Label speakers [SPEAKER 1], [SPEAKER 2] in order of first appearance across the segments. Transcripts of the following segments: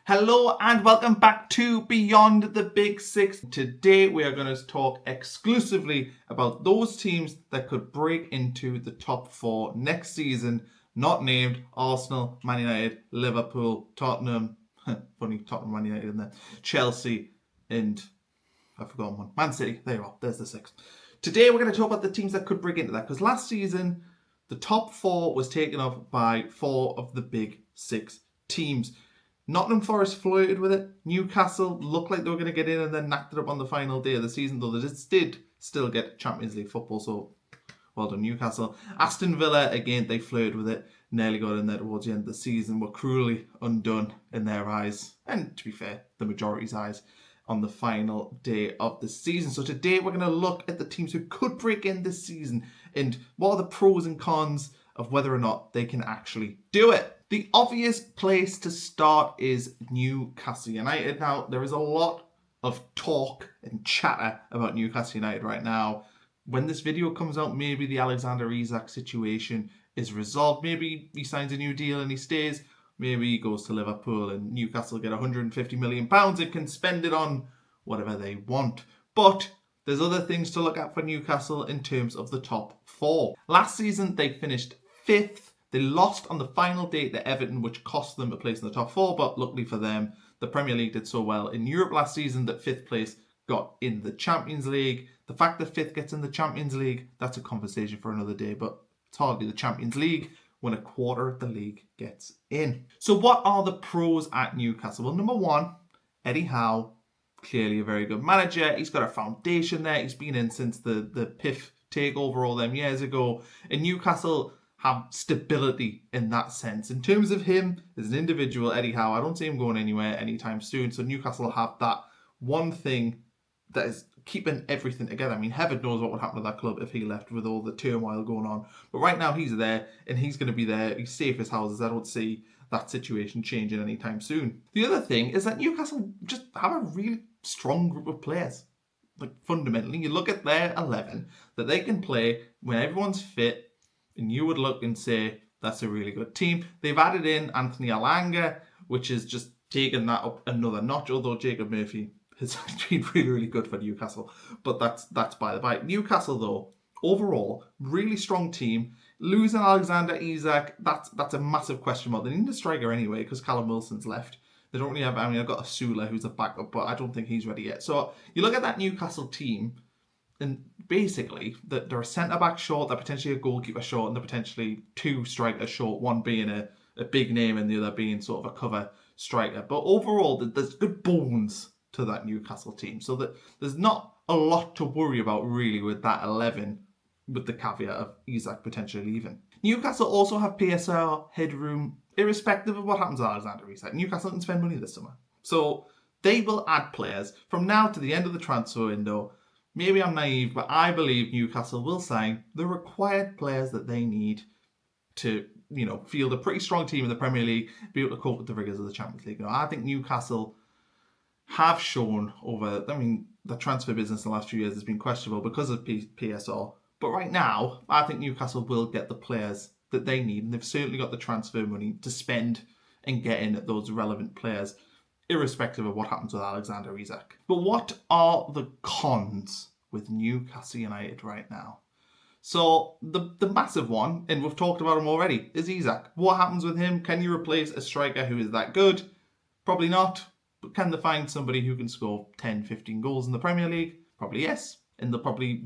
[SPEAKER 1] Hello and welcome back to Beyond the Big Six. Today we are going to talk exclusively about those teams that could break into the top four next season, not named Arsenal, Man United, Liverpool, Tottenham, funny Tottenham, Man United in there, Chelsea and I've forgotten one, Man City. There you are, there's the six. Today we're going to talk about the teams that could break into that because last season the top four was taken up by four of the big six teams. Nottingham Forest flirted with it. Newcastle looked like they were going to get in and then knocked it up on the final day of the season, though they did still get Champions League football, so well done Newcastle. Aston Villa, again, they flirted with it, nearly got in there towards the end of the season, were cruelly undone in their eyes, and to be fair, the majority's eyes, on the final day of the season. So today we're going to look at the teams who could break in this season and what are the pros and cons of whether or not they can actually do it. The obvious place to start is Newcastle United. Now, there is a lot of talk and chatter about Newcastle United right now. When this video comes out, maybe the Alexander Isak situation is resolved. Maybe he signs a new deal and he stays. Maybe he goes to Liverpool and Newcastle get £150 million and can spend it on whatever they want. But there's other things to look at for Newcastle in terms of the top four. Last season, they finished 5th. They lost on the final day to Everton, which cost them a place in the top four, but luckily for them, the Premier League did so well in Europe last season that 5th place got in the Champions League. The fact that 5th gets in the Champions League, that's a conversation for another day, but it's hardly the Champions League when a quarter of the league gets in. So what are the pros at Newcastle? Well, number one, Eddie Howe, clearly a very good manager. He's got a foundation there. He's been in since the PIF takeover all them years ago. And Newcastle have stability in that sense. In terms of him as an individual, Eddie Howe, I don't see him going anywhere anytime soon. So Newcastle have that one thing that is keeping everything together. I mean, heaven knows what would happen to that club if he left with all the turmoil going on. But right now he's there and he's going to be there. He's safe as houses. I don't see that situation changing anytime soon. The other thing is that Newcastle just have a really strong group of players. Like fundamentally, you look at their 11 that they can play when everyone's fit, and you would look and say, that's a really good team. They've added in Anthony Alanga, which has just taken that up another notch, although Jacob Murphy has been really, really good for Newcastle. But that's by the by. Newcastle, though, overall, really strong team. Losing Alexander Isak, that's a massive question mark. They need a striker anyway, because Callum Wilson's left. They don't really have, I mean, I've got a Sula who's a backup, but I don't think he's ready yet. So you look at that Newcastle team, and basically, they're a centre-back short, they're potentially a goalkeeper short, and they're potentially two strikers short, one being a big name and the other being sort of a cover striker. But overall, there's good bones to that Newcastle team. So that there's not a lot to worry about, really, with that 11, with the caveat of Isak potentially leaving. Newcastle also have PSR headroom, irrespective of what happens to Alexander Isak. Newcastle can spend money this summer. So they will add players from now to the end of the transfer window. Maybe I'm naive, but I believe Newcastle will sign the required players that they need to, field a pretty strong team in the Premier League, be able to cope with the rigours of the Champions League. I think Newcastle have shown the transfer business in the last few years has been questionable because of PSR. But right now, I think Newcastle will get the players that they need, and they've certainly got the transfer money to spend and get in those relevant players, irrespective of what happens with Alexander Isak. But what are the cons with Newcastle United right now? So the massive one, and we've talked about him already, is Isak. What happens with him? Can you replace a striker who is that good? Probably not. But can they find somebody who can score 10, 15 goals in the Premier League? Probably yes. And they'll probably,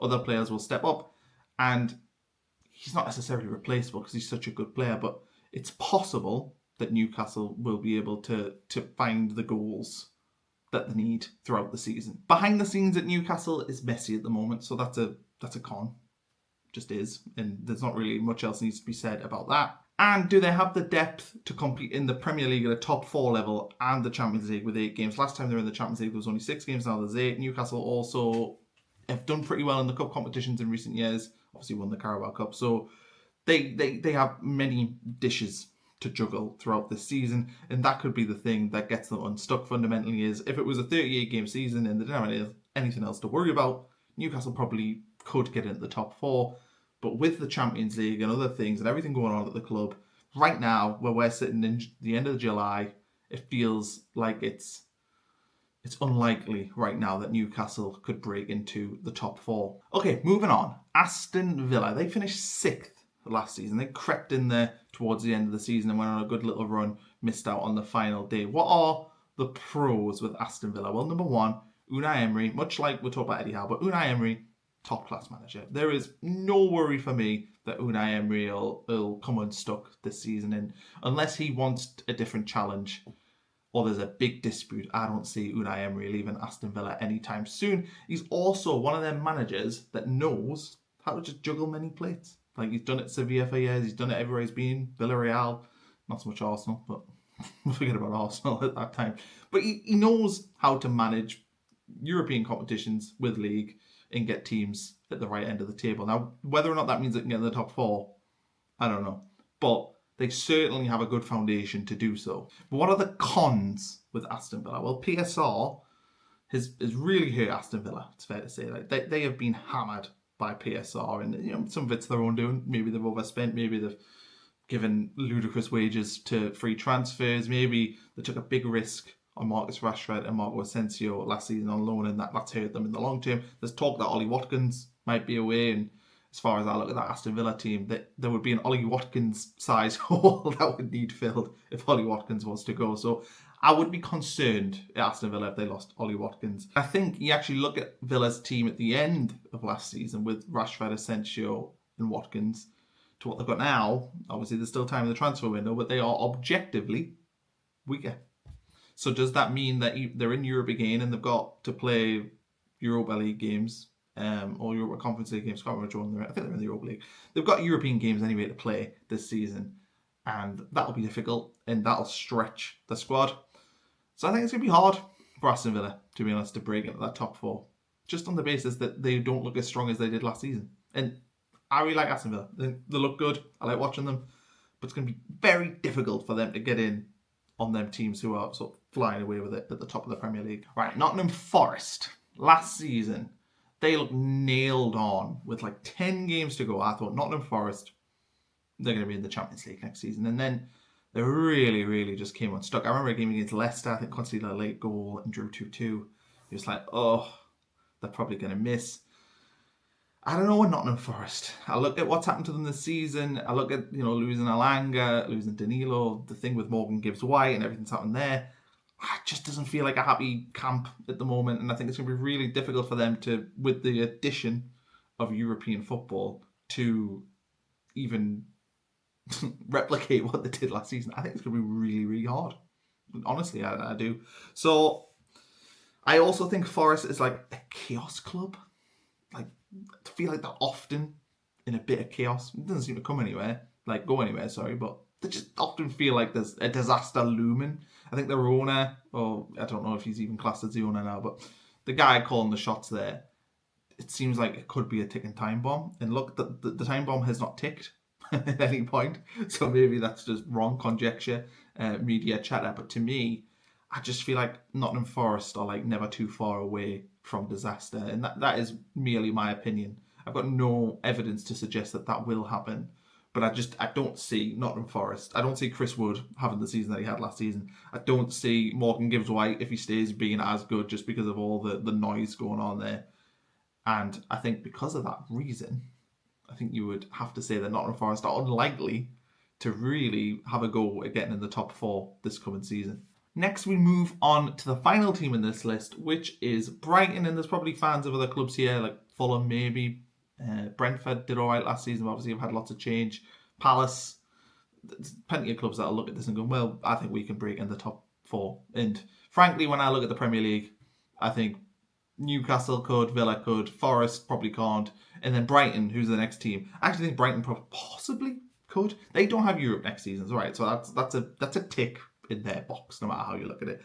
[SPEAKER 1] other players will step up. And he's not necessarily replaceable because he's such a good player, but it's possible that Newcastle will be able to find the goals that they need throughout the season. Behind the scenes at Newcastle is messy at the moment, so that's a con. Just is, and there's not really much else needs to be said about that. And do they have the depth to compete in the Premier League at a top 4 level and the Champions League with 8 games? Last time they were in the Champions League, there was only 6 games, now there's 8. Newcastle also have done pretty well in the cup competitions in recent years. Obviously won the Carabao Cup, so they have many dishes to juggle throughout this season, and that could be the thing that gets them unstuck fundamentally. Is if it was a 38 game season and they didn't have anything else to worry about, Newcastle probably could get into the top 4. But with the Champions League and other things and everything going on at the club, right now, where we're sitting in the end of July, it feels like it's unlikely right now that Newcastle could break into the top 4. Okay, moving on. Aston Villa. They finished 6th last season. They crept in there towards the end of the season and went on a good little run, missed out on the final day. What are the pros with Aston Villa? Well, number one, Unai Emery, much like we talked about Eddie Howe, but Unai Emery, top-class manager. There is no worry for me that Unai Emery will come unstuck this season, and unless he wants a different challenge or there's a big dispute, I don't see Unai Emery leaving Aston Villa anytime soon. He's also one of them managers that knows how to just juggle many plates. Like, he's done it at Sevilla for years, he's done it everywhere he's been, Villarreal, not so much Arsenal, but we'll forget about Arsenal at that time. But he knows how to manage European competitions with league and get teams at the right end of the table. Now, whether or not that means they can get in the top 4, I don't know. But they certainly have a good foundation to do so. But what are the cons with Aston Villa? Well, PSR has really hurt Aston Villa, it's fair to say. Like, they have been hammered by PSR, and some of it's their own doing. Maybe they've overspent, maybe they've given ludicrous wages to free transfers, maybe they took a big risk on Marcus Rashford and Marco Asensio last season on loan, and that's hurt them in the long term. There's talk that Ollie Watkins might be away, and as far as I look at that Aston Villa team, that there would be an Ollie Watkins size hole that would need filled if Ollie Watkins was to go. So I would be concerned at Aston Villa if they lost Ollie Watkins. I think you actually look at Villa's team at the end of last season with Rashford, Asensio and Watkins to what they've got now. Obviously, there's still time in the transfer window, but they are objectively weaker. So does that mean that they're in Europe again and they've got to play Europa League games or Europa Conference League games? I can't remember which one they're in. I think they're in the Europa League. They've got European games anyway to play this season, and that'll be difficult and that'll stretch the squad. So I think it's going to be hard for Aston Villa, to be honest, to break into that top 4, just on the basis that they don't look as strong as they did last season. And I really like Aston Villa. They look good. I like watching them. But it's going to be very difficult for them to get in on them teams who are sort of flying away with it at the top of the Premier League. Right, Nottingham Forest. Last season, they looked nailed on with like 10 games to go. I thought Nottingham Forest, they're going to be in the Champions League next season. And then they really just came unstuck. I remember a game against Leicester, I think conceded a late goal and drew 2-2. It was like, oh, they're probably going to miss. I don't know with Nottingham Forest. I look at what's happened to them this season. I look at, losing Alanga, losing Danilo, the thing with Morgan Gibbs-White and everything's happened there. It just doesn't feel like a happy camp at the moment. And I think it's going to be really difficult for them to, with the addition of European football, to even replicate what they did last season. I think it's going to be really hard. Honestly, I do. So I also think Forest is like a chaos club. Like, I feel like they're often in a bit of chaos. It doesn't seem to go anywhere, but they just often feel like there's a disaster looming. I think their owner, or I don't know if he's even classed as the owner now, but the guy calling the shots there, it seems like it could be a ticking time bomb. And look, the time bomb has not ticked at any point, so maybe that's just wrong conjecture, media chatter. But to me, I just feel like Nottingham Forest are like never too far away from disaster, and that is merely my opinion. I've got no evidence to suggest that will happen, but I don't see Nottingham Forest. I don't see Chris Wood having the season that he had last season. I don't see Morgan Gibbs-White, if he stays, being as good just because of all the noise going on there. And I think because of that reason, I think you would have to say that Nottingham Forest are unlikely to really have a go at getting in the top 4 this coming season. Next, we move on to the final team in this list, which is Brighton. And there's probably fans of other clubs here, like Fulham maybe. Brentford did all right last season, but obviously have had lots of change. Palace, there's plenty of clubs that'll look at this and go, well, I think we can break in the top 4. And frankly, when I look at the Premier League, I think Newcastle could, Villa could, Forest probably can't. And then Brighton, who's the next team. I actually think Brighton possibly could. They don't have Europe next season, right? So that's a tick in their box, no matter how you look at it.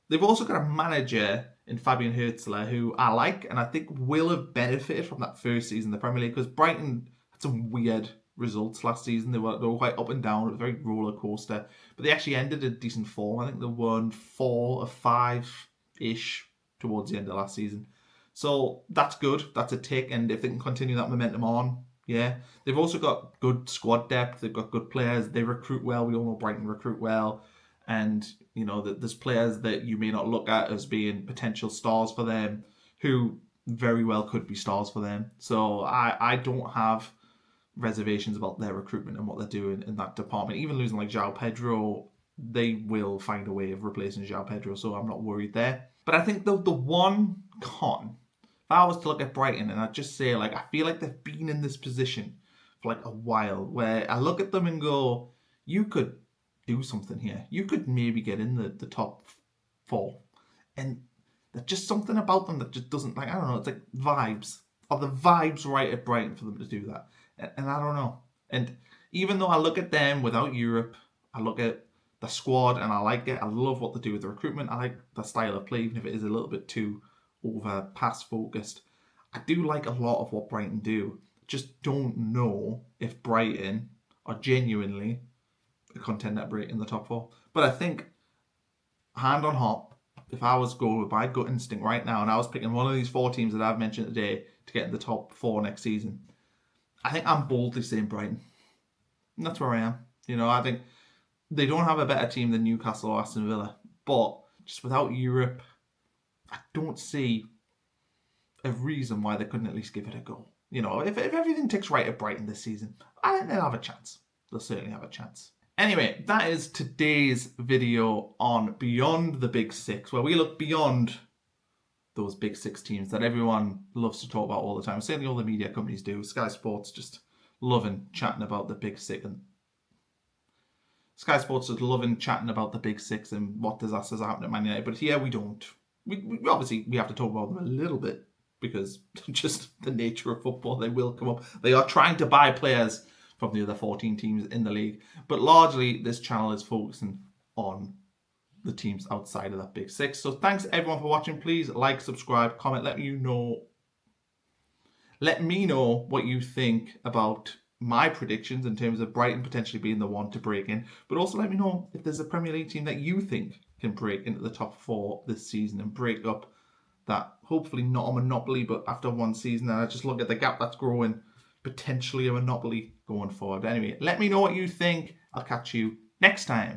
[SPEAKER 1] They've also got a manager in Fabian Hürzeler who I like, and I think will have benefited from that first season in the Premier League, because Brighton had some weird results last season. They were quite up and down. It was a very roller coaster, but they actually ended in decent form. I think they won 4 of 5-ish towards the end of last season. So that's good. That's a tick, and if they can continue that momentum on, yeah. They've also got good squad depth. They've got good players. They recruit well. We all know Brighton recruit well. And, you know, that there's players that you may not look at as being potential stars for them who very well could be stars for them. So I don't have reservations about their recruitment and what they're doing in that department. Even losing like João Pedro, they will find a way of replacing João Pedro, so I'm not worried there. But I think the one con, if I was to look at Brighton and I'd just say, like, I feel like they've been in this position for like a while where I look at them and go, you could do something here. You could maybe get in the top 4. And there's just something about them that just doesn't, like, I don't know, it's like vibes. Are the vibes right at Brighton for them to do that? And I don't know. And even though I look at them without Europe, I look at the squad and I like it. I love what they do with the recruitment. I like the style of play, even if it is a little bit too over pass focused. I do like a lot of what Brighton do. Just don't know if Brighton are genuinely a contender to break in the top 4. But I think, hand on heart, if I was going with my gut instinct right now and I was picking one of these 4 teams that I've mentioned today to get in the top 4 next season, I think I'm boldly saying Brighton. And that's where I am. You know, I think they don't have a better team than Newcastle or Aston Villa. But just without Europe, I don't see a reason why they couldn't at least give it a go. You know, if everything ticks right at Brighton this season, I think they'll have a chance. They'll certainly have a chance. Anyway, that is today's video on Beyond the Big Six, where we look beyond those big 6 teams that everyone loves to talk about all the time. Certainly all the media companies do. Sky Sports just loving chatting about the big 6. And Sky Sports is loving chatting about the big 6 and what disasters happen at Man United. But here we don't. We obviously we have to talk about them a little bit because just the nature of football, they will come up. They are trying to buy players from the other 14 teams in the league. But largely this channel is focusing on the teams outside of that big 6. So thanks everyone for watching. Please like, subscribe, comment, let me know what you think about my predictions in terms of Brighton potentially being the one to break in, but also let me know if there's a Premier League team that you think can break into the top 4 this season and break up that, hopefully not a monopoly, but after one season, and I just look at the gap that's growing, potentially a monopoly going forward. But anyway, let me know what you think. I'll catch you next time.